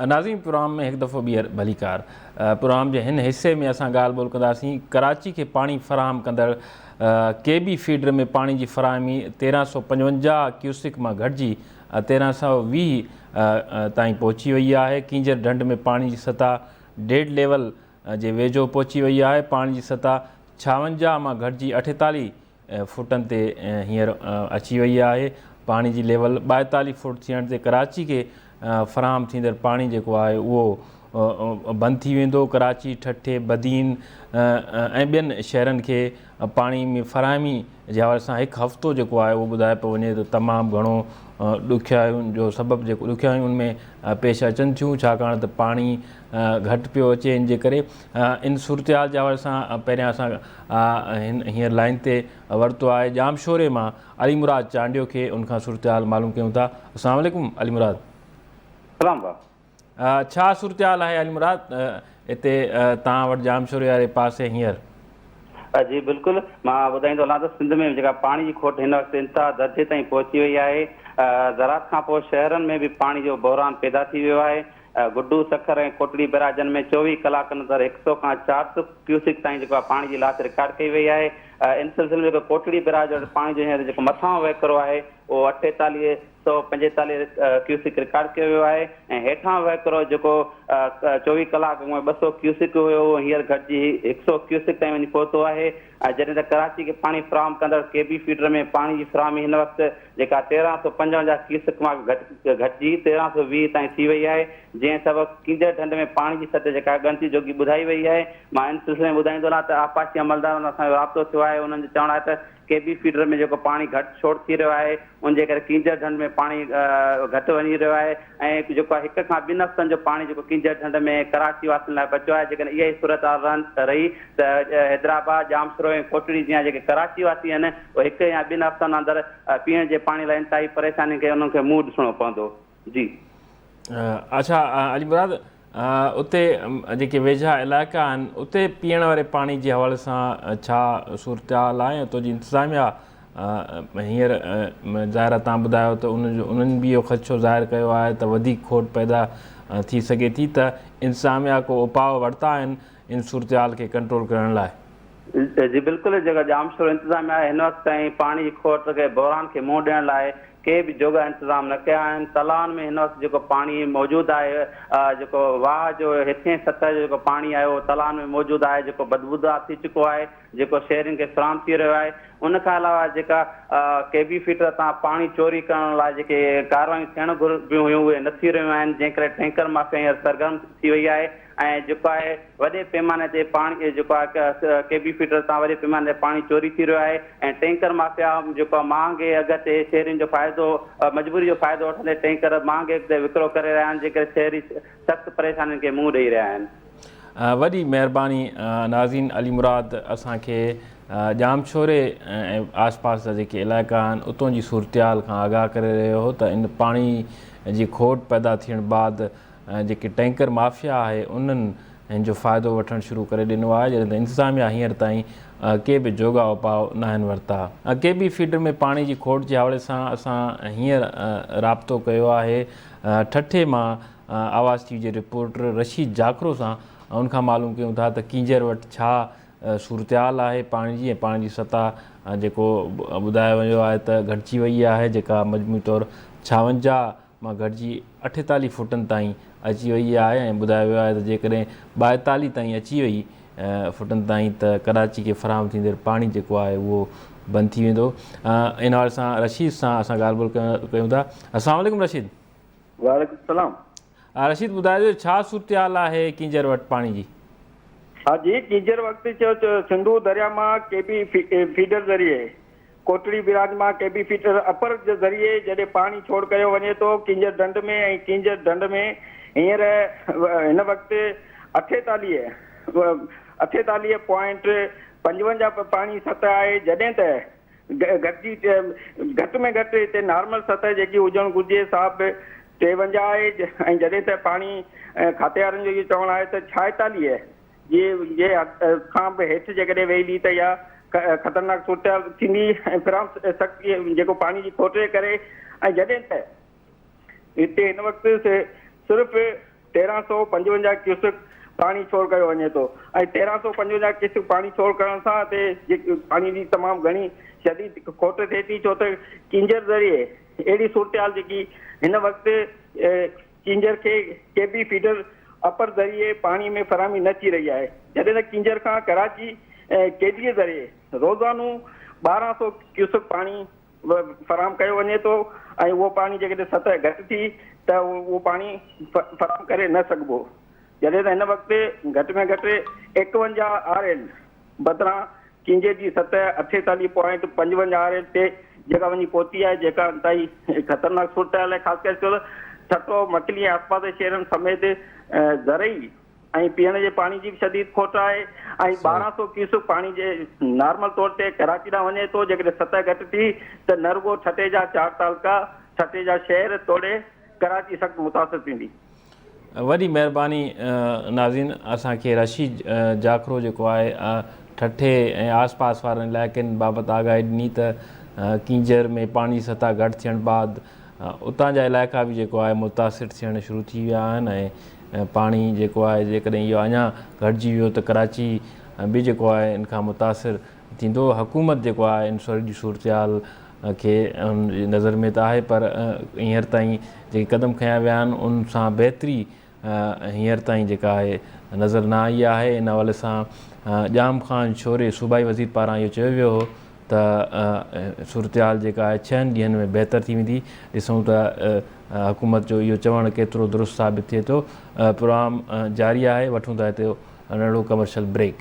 नाज़रीन प्रोग्राम में एक दफ़ो ॿीहर भलीकार। प्रोग्राम के हिन हिस्से में असां ॻाल्हि ॿोल कंदासीं कराची के पानी फराहम कंदड़ केबी फीडर में पानी की फराहमी 1355 क्यूसिक में घटिजी 1320 ताईं पहुची वही है। कींजर ढंढ में पानी की सतह डेड लेवल जे वेझो पहुची वही है। पानी की सतह 56 में घटिजी 48 फुटन ते हींअर अची वही है। पानी की लेवल 42 फुट थियण ते कराची के फराहम थींदड़ पानी जेको आहे उहो बंदि थी वेंदो। कराची, ठठे, बदीन ऐं ॿियनि शहरनि खे पाणी में फराहमी जे हवाले सां हिकु हफ़्तो जेको आहे उहो ॿुधाए पियो वञे त तमामु घणो ॾुखियाइयुनि जो सबबु जेको ॾुखियाइयुनि में पेश अचनि थियूं, छाकाणि त पाणी घटि पियो अचे। इन जे करे इन सूरतहाल जे हवाले सां पहिरियां असां हींअर लाइन ते वरितो आहे जामशोरे मां अली मुराद चांडियो खे, उनखां सूरतहाल मालूम कयूं था। अस्सलाम वालेकुम अली मुराद। छा सूरतहाल है अली मुराद इतने तव्हां वटि जामशोरे वारे पासे हींअर? जी बिल्कुल, मां ॿुधाईंदो हलां त सिंध में जेका पाणी जी खोट हिन वक़्तु इंतिहा दर्जे ताईं पहुची वई आहे। ज़रात खां पोइ शहरनि में बि पाणी जो बहिरान पैदा थी वियो आहे। गुड्डू, सखर ऐं कोटड़ी बैराजनि में 24 कलाकनि अंदरि 100 खां 400 क्यूसिक ताईं जेको आहे पाणी जी लाच रिकॉर्ड कई वई आहे। इन सिलसिले में जेको कोटड़ी बैराज वटि पाणी जो हींअर जेको मथां वहिकिरो आहे उहो 4845 क्यूसिक रिकॉर्ड कयो वियो आहे ऐं हेठां वहिकिरो जेको 24 कलाक में 200 क्यूसिक हुयो उहो हींअर घटिजी 100 क्यूसिक ताईं वञी पहुतो आहे। जॾहिं त कराची खे पाणी फराहम कंदड़ केबी फीडर में पाणी जी फराहमी हिन वक़्तु जेका 1355 क्यूसिक मां घटिजी 1320 ताईं थी वई आहे। जंहिं सबबु कींजर ढंढ में पाणी जी सतह जेका ॻणिती जोगी ॿुधाई वई आहे। मां इन सिलसिले में ॿुधाईंदो रहां त आपाशी अमलदारनि सां राब्तो थियो आहे। उन्हनि जो चवणु आहे त केबी फीडर में जेको पाणी घटि छोड़ थी रहियो आहे उनजे करे कींजर ढंढ में पाणी घटि वञी रहियो आहे ऐं जेको आहे 1 खां 2 हफ़्तनि जो पाणी जेको कींजर ढंढ में कराची वासियुनि लाइ बचियो आहे। जेकॾहिं इहा ई सूरत रही त हैदराबाद, जामशोरो ऐं कोटड़ी जीअं जेके कराची वासी आहिनि उहे 1 या 2 हफ़्तनि अंदरि पीअण जे पाणी लाइ इंतिहाई परेशानी खे उन्हनि खे मुंहुं ॾिसणो पवंदो। जी अच्छा अली मुराद, उते जेके वेझा इलाइक़ा आहिनि उते पीअण वारे पाणी जे हवाले सां छा सूरतहाल आहे? उतो जी इंतिज़ामिया हींअर ज़ाहिर तव्हां ॿुधायो त उन्हनि बि इहो ख़दशो ज़ाहिर कयो आहे त वधीक खोट पैदा थी सघे थी, त इंतिज़ामिया को उपाउ वरिता आहिनि इन सूरतहाल खे कंट्रोल करण लाइ? जी बिल्कुलु, जेका जामशोर इंतिज़ामिया आहे हिन वक़्तु ताईं पाणी जी खोट खे बहिरान खे मुंहुं ॾियण लाइ के बि जोगा इंतज़ाम न कया आहिनि। तलाउनि में हिन वक़्तु जेको पाणी मौजूदु आहे, जेको वाह जो हेठिएं सतह जो जेको पाणी आहे उहो तलाउनि में मौजूदु आहे, जेको बदबूदार थी चुको आहे, जेको शहरियुनि खे फराहम थी रहियो आहे। उन खां अलावा जेका केबी फीडर तां पाणी चोरी करण लाइ जेके कार्रवायूं थियण घुरिबियूं हुयूं उहे न थी रहियूं आहिनि, जंहिं करे टैंकर माफ़िया हींअर सरगर्म थी वई आहे ऐं जेको आहे वॾे पैमाने ते पाणी जेको आहे केबी फीडर तां वॾे पैमाने ते पाणी चोरी थी रहियो आहे ऐं टैंकर माफ़िया जेको आहे महांगे अघ ते शहरियुनि जो फ़ाइदो मजबूरी जो फ़ाइदो वठंदे टैंकर महांगे अघ ते विकिरो करे रहिया आहिनि, जेके शहरी सख़्तु परेशानियुनि खे मुंहुं ॾेई रहिया आहिनि। वॾी महिरबानी नाज़रीन। अली मुराद असांखे जामशोरे ऐं आसपास जा जेके इलाइक़ा आहिनि उतां जी सूरतहाल खां आगाह करे रहियो हो त इन पाणी जी खोट पैदा थियण बाद जेके टैंकर माफ़िया आहे उन्हनि हिन जो फ़ाइदो वठणु शुरू करे ॾिनो आहे, जॾहिं त इंतिज़ामिया हींअर ताईं के बि जोगा उपाउ न आहिनि वरिता। के बि फीडर में पाणी जी खोट जे हवाले सां असां हींअर राब्तो कयो आहे ठठे मां आवाज़ टीवी जे रिपोर्टर रशीद जाकरो सां। उनखां मालूम कयूं था त कींजर वटि छा सूरतहाल आहे पाणी जी, ऐं पाणी जी सतह जेको ॿुधायो वियो आहे त घटिजी वई आहे, जेका मजमूई तौरु 56 मां घटिजी 48 फुटनि ताईं अची वई आहे ऐं ॿुधायो वियो आहे त जेकॾहिं 42 ताईं अची वई फुटनि ताईं त कराची खे फराहम थींदड़ पाणी जेको आहे उहो बंदि थी वेंदो। इन हवाले सां रशीद सां असां ॻाल्हि ॿोल कयूं था। अस्सलाम वालेकुम रशीद। वालेकुम सलाम। रशीद ॿुधाइजो छा सूरतहाल आहे कींजर वटि पाणी जी? हाँ जी, कींजर वक़्तु सिंधु दरिया मां केबी फीडर ज़रिए कोटड़ी बिराज मां केबी फीडर अपर जे ज़रिए जॾहिं पाणी छोड़ कयो वञे थो कींजर ढंढ में ऐं कींजर ढंढ में हींअर हिन वक़्तु 48.55 पाणी सतह आहे, जॾहिं त घटि में घटि हिते नॉर्मल सतह जेकी हुजणु घुरिजे सा बि 53 आहे ऐं जॾहिं त पाणी खाते वारनि जो इहो चवणु आहे त 46 जे खां बि हेठि जेकॾहिं वेही त इहा ख़तरनाक सूरतहाल थींदी ऐं फिराम सख़्तु जेको पाणी जी खोट जे करे। ऐं जॾहिं त हिते हिन वक़्तु सिर्फ़ु 1355 क्यूसेक पाणी छोड़ कयो वञे थो ऐं 1355 क्यूसेक पाणी छोड़ करण सां ते पाणी जी तमामु घणी शदीद खोट थिए थी, छो त किंजर ज़रिए अहिड़ी सूरत जेकी हिन वक़्तु किंजर खे केबी फीडर अपर ज़रिए पाणी में फराहमी न थी रही आहे, जॾहिं त किंजर खां कराची केबीअ ज़रिए रोज़ानो 1200 क्यूसेक पाणी फराहम कयो वञे थो ऐं उहो पाणी जेकॾहिं सतह घटि थी त उहो पाणी फराहम करे न सघिबो, जॾहिं त हिन वक़्तु घटि में घटि 51 RL बदिरां किंजे जी सतह 48.55 RL ते जेका वञी पहुती आहे, जेका अंतई ख़तरनाक सूरत आहे, ख़ासि करे छटो मकली ऐं आसपास जे शहरनि समेत ज़रई ऐं पीअण जे पाणी जी बि शदीद खोट आहे ऐं 1200 क्यूसेक पाणी जे नॉर्मल तौर ते कराची ॾांहुं वञे थो, जेकॾहिं सतह घटि थी त न रुगो छटे जा 4 तालुका, छटे जा शहर तोड़े कराची सख़्तु मुतासिर थींदी। वॾी महिरबानी नाज़रीन, असांखे रशीद जाखरो जेको आहे ठठे ऐं आसपास वारनि इलाइक़नि बाबति आगाही ॾिनी त किंजर में पाणी जी सतह घटि थियण बाद उतां जा इलाइक़ा बि जेको आहे मुतासिर थियण शुरू थी विया आहिनि ऐं पाणी जेको आहे जेकॾहिं इहो अञा घटिजी वियो त कराची बि जेको आहे इन खां मुतासिर थींदो। हुकूमत जेको आहे इन जी सूरत खे नज़र में त आहे, पर हींअर ताईं जेके क़दम खयां विया आहिनि उन सां बहितरी हींअर ताईं जेका आहे नज़र न आई आहे। इन हवाले सां जाम ख़ान शोरे सूबाई वज़ीर पारां इहो चयो वियो हो त सूरत जेका आहे 6 ॾींहंनि में बहितर थी वेंदी। ॾिसूं त हुकूमत जो इहो चवणु केतिरो दुरुस्त साबित थिए थो। प्रोग्राम जारी आहे, वठूं था हिते नंढो कमर्शियल ब्रेक।